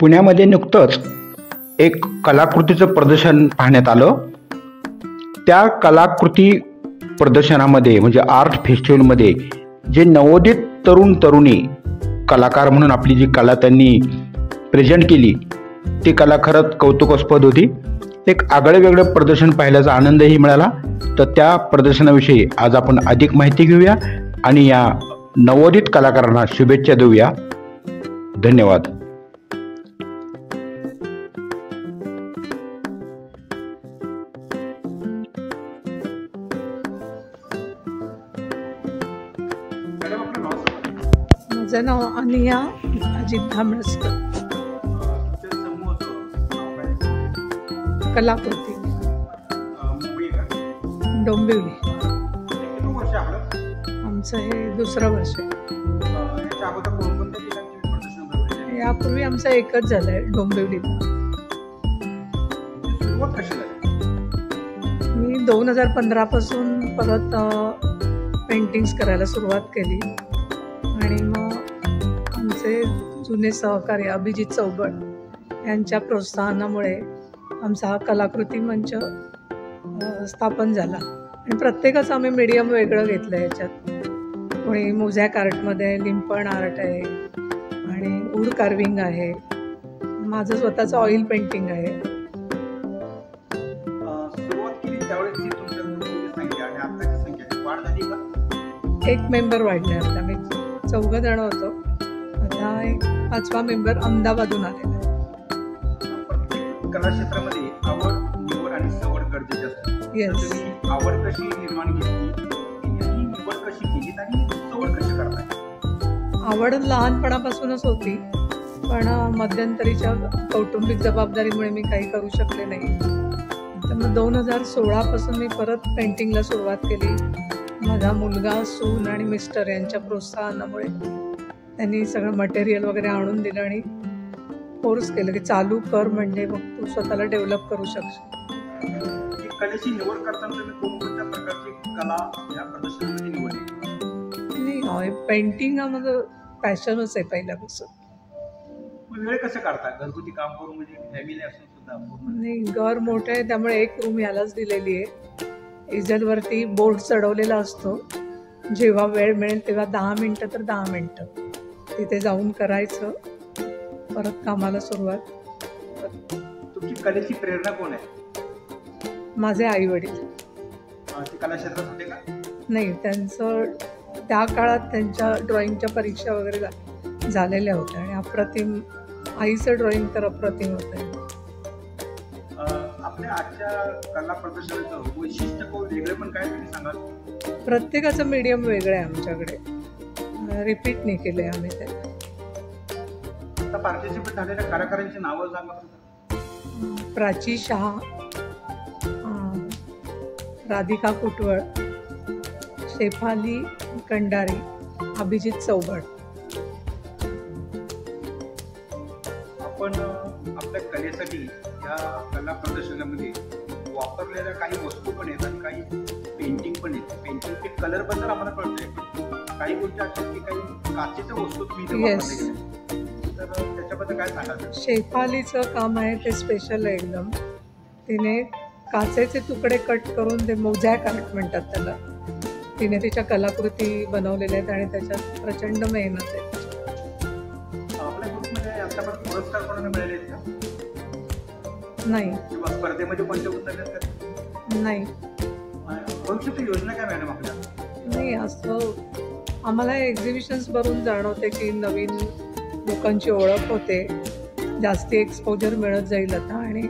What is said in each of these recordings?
पुण्यामध्ये नुकतंच एक कलाकृतीचं प्रदर्शन पाहण्यात आलं। त्या कलाकृती प्रदर्शनामध्ये म्हणजे आर्ट फेस्टिवलमध्ये जे नवोदित तरुण तरुणी कलाकार म्हणून आपली जी कला त्यांनी प्रेझेंट केली ती कला खरंच कौतुकास्पद होती। एक आगळं वेगळं प्रदर्शन पाहिल्याचा आनंदही मिळाला। तर त्या प्रदर्शनाविषयी आज आपण अधिक माहिती घेऊया आणि या नवोदित कलाकारांना शुभेच्छा देऊया। धन्यवाद। माझं नाव अनिया अजित धामणसकर। कलाकृती डोंबिवली। आमचं हे दुसरं वर्ष आहे। यापूर्वी आमचं एकच झालं आहे डोंबिवलीत। मी 2015 पासून परत पेंटिंग्स करायला सुरुवात केली आणि मग आमचे जुने सहकारी अभिजित चौबट यांच्या प्रोत्साहनामुळे आमचा हा कलाकृती मंच स्थापन झाला आणि प्रत्येकाचं आम्ही मीडियम वेगळं घेतलं आहे। याच्यात कोणी मोझॅक आर्टमध्ये लिंपण आर्ट आहे आणि वूड कार्विंग आहे, माझं स्वतःचं ऑइल पेंटिंग आहे। एक मेंबर वाढले, आता आम्ही 4 जण होतो, आता एक 5वा मेंबर अहमदाबादहून आलेला आहे। कला क्षेत्रामध्ये आवड निवड आणि सवड गरजेची असते। येस। आवड कशी निर्माण केली आणि निवड कशी केली आणि सवड कशी करताय? आवड लहानपणापासूनच होती, पण मध्यंतरीच्या कौटुंबिक जबाबदारीमुळे मी काही करू शकले नाही। तर मग 2016 पासून मी परत पेंटिंगला सुरुवात केली। माझा मुलगा, सून आणि मिस्टर यांच्या प्रोत्साहनामुळे त्यांनी सगळं मटेरियल वगैरे आणून दिलं आणि फोर्स केलं की चालू कर, म्हणजे मग तू स्वतःला डेव्हलप करू शकशील। कलेची निवड करताना तुम्ही कोणत्या प्रकारची कला या प्रदर्शनामध्ये निवडली? नाही, पेंटिंग हा माझं पॅशनच आहे पहिल्यापासून। वेळ कसं काढता? घरगुती काम करून म्हणजे फॅमिली असून सुद्धा? नाही, घर मोठं आहे त्यामुळे एक रूम यालाच दिलेली आहे। इजलवरती बोर्ड चढवलेला असतो, जेव्हा वेळ मिळेल तेव्हा 10 मिनटं तर 10 मिनटं तिथे जाऊन करायचं, परत कामाला सुरुवात। तुमची कलेची प्रेरणा कोण आहे? माझे आई वडील। ते कला क्षेत्रात होते का? नाही, त्यांचं त्या काळात त्यांच्या ड्रॉइंगच्या परीक्षा वगैरे झालेल्या होत्या आणि अप्रतिम, आईचं ड्रॉइंग तर अप्रतिम होतं। आपल्या आजच्या कला प्रदर्शनाचं वैशिष्ट्य वेगळे पण काय तुम्ही सांगाल? प्रत्येकाचं मीडियम वेगळं आहे आमच्याकडे, रिपीट नाही केले आम्ही ते। आता पार्टिसिपेट झालेल्या कलाकारांची नावं सांगा। प्राची शहा, राधिका कुटवळ, शेफाली कंडारी, अभिजित चौबट। आपण आपल्या कलेसाठी या कला प्रदर्शनामध्ये वापरलेल्या काही वस्तू पण आहेत आणि काही पेंटिंग पण आहेत। पेंटिंगचे कलर बद्दल आम्हाला कळतंय, पण काही गोष्टी अशा की काही काचेच्या वस्तू तुम्ही वापरले, तर त्याच्याबद्दल काय सांगाल? शेफालीचं काम आहे ते स्पेशल आहे एकदम। तिने काचेचे तुकडे कट करून, ते मोझॅक आर्ट म्हणतात त्याला, तिने तिच्या कलाकृती बनवलेल्या आहेत आणि त्याच्यात प्रचंड मेहनत आहे। आपल्या ग्रुपमध्ये आतापर्यंत पुरस्कार कोणाला मिळाले आहेत का? नाही। किंवा स्पर्धेमध्ये कोणते उतरले का? नाही। भविष्याची योजना काय मॅडम आपल्या? नाही, असं आम्हाला एक्झिबिशन्स भरून जाणवते की नवीन लोकांची ओळख होते, जास्ती एक्सपोजर मिळत जाईल आता, आणि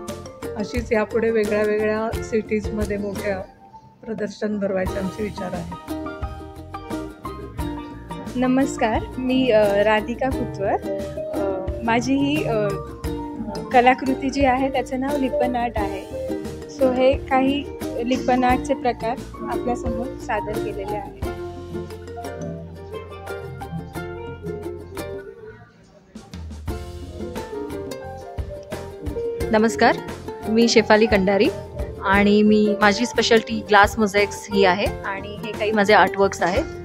अशीच यापुढे वेगळ्या वेगळ्या सिटीजमध्ये मोठ्या प्रदर्शन भरवायचे आमचे विचार आहे। नमस्कार, मी राधिका कुटवळ। माझी ही कलाकृती जी आहे त्याचं नाव लिपन आर्ट आहे। सो हे काही लिपन आर्टचे प्रकार आपल्यासमोर सादर केलेले आहेत। नमस्कार, मी शेफाली कंडारी आणि माझी स्पेशल्टी ग्लास मोझॅक्स ही आहे आणि हे काही माझे आर्टवर्क्स आहेत।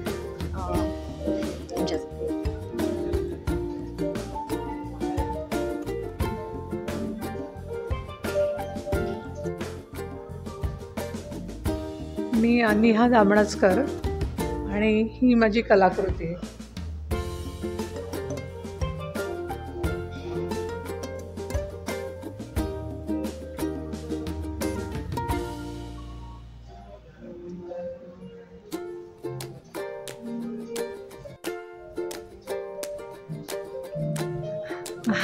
मी अनिहा दामणसकर आणि ही माझी कलाकृती आहे.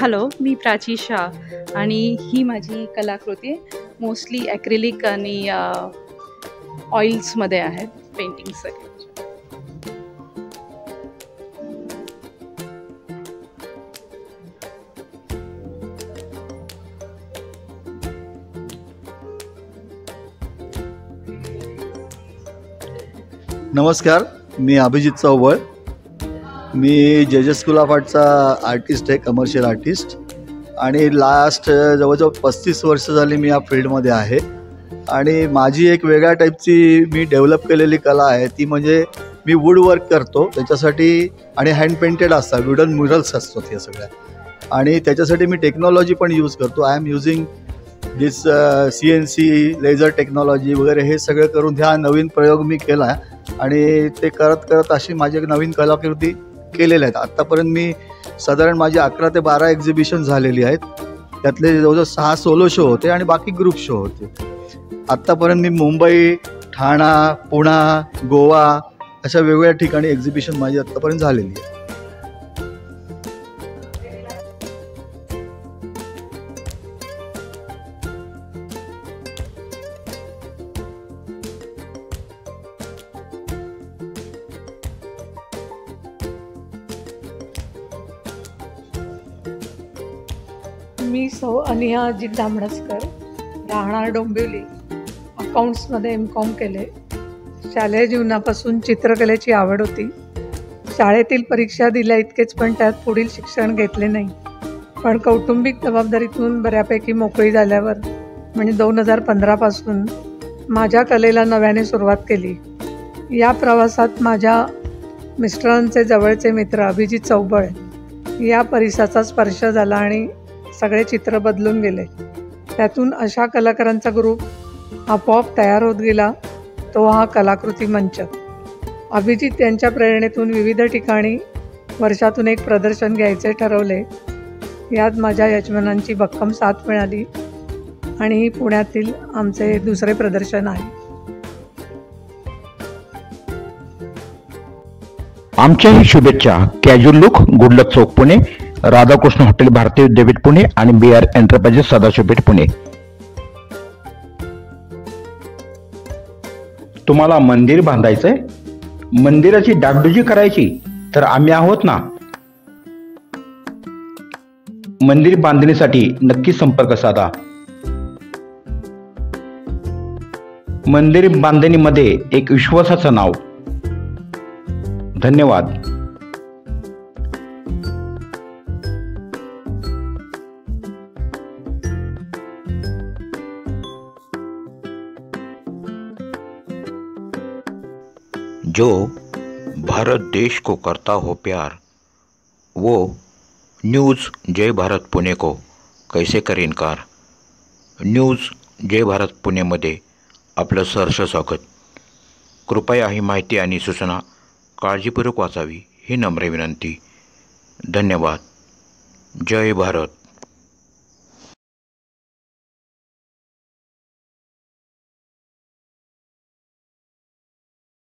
हॅलो, मी प्राची शाह आणि ही माझी कलाकृती मोस्टली ॲक्रिलिक आणि ऑइल्समध्ये आहेत पेंटिंग सगळे. नमस्कार, मी अभिजित चौबळ. मी जे स्कूल ऑफ आर्टचा आर्टिस्ट आहे, कमर्शियल आर्टिस्ट. आणि लास्ट जवळजवळ 35 वर्ष झाली मी या फील्डमध्ये आहे. आणि माझी एक वेगळ्या टाईपची मी डेव्हलप केलेली कला आहे, ती म्हणजे मी वूड वर्क करतो त्याच्यासाठी. आणि हँड पेंटेड असतात, वुडन म्युरल्स असतात हे सगळ्या. आणि त्याच्यासाठी मी टेक्नॉलॉजी पण यूज करतो. I am using this CNC laser technology वगैरे हे सगळं करून ह्या नवीन प्रयोग मी केला आहे. आणि ते करत करत अशी माझी एक नवीन कलाकृती केलेल्या आहेत. आत्तापर्यंत मी साधारण माझी 11 ते 12 एक्झिबिशन झालेली आहेत. त्यातले जवळजवळ 6 सोलो शो होते आणि बाकी ग्रुप शो होते. आत्तापर्यंत मी मुंबई, ठाणा, पुणा, गोवा अशा वेगवेगळ्या ठिकाणी एक्झिबिशन माझी आत्तापर्यंत झालेली आहे. मी सौ अनिहा अजित दामणसकर, राहणार डोंबिवली. अकाउंट्समध्ये MCOM केले. शालेय जीवनापासून चित्रकलेची आवड होती. शाळेतील परीक्षा दिल्या इतकेच, पण त्यात पुढील शिक्षण घेतले नाही. पण कौटुंबिक जबाबदारीतून बऱ्यापैकी मोकळी झाल्यावर म्हणजे 2015पासून माझ्या कलेला नव्याने सुरुवात केली. या प्रवासात माझ्या मिस्टरांचे जवळचे मित्र अभिजित चौबळ या परिसाचा स्पर्श झाला आणि सगळे चित्र बदलून गेले. त्यातून अशा कलाकारांचा ग्रुप आपोआप तयार होत गेला, तो हा कलाकृती मंच. अभिजित यांच्या प्रेरणेतून विविध ठिकाणी वर्षातून एक प्रदर्शन घ्यायचे ठरवले. यात माझ्या यजमानांची भक्कम साथ मिळाली आणि ही पुण्यातील आमचे दुसरे प्रदर्शन आहे. आमच्याही शुभेच्छा. कॅज्युअल लुक, गुडलक चौक पुणे, राधाकृष्ण हॉटेल भारतीय विद्यापीठ पुणे आणि BR एंटरप्राइजेस सदाशिवपेठ पुणे. तुम्हाला मंदिर बांधायचंय, मंदिराची डागडुजी करायची, तर आम्ही आहोत ना. मंदिर बांधणीसाठी नक्की संपर्क साधा. मंदिर बांधणीमध्ये एक विश्वासाचं नाव. धन्यवाद. जो भारत देश को करता हो प्यार, वो न्यूज़ जय भारत पुणे को कैसे करे इनकार. न्यूज़ जय भारत पुणेमध्ये आपलं सहर्ष स्वागत. कृपया ही माहिती आणि सूचना काळजीपूर्वक वाचावी ही नम्र विनंती. धन्यवाद. जय भारत.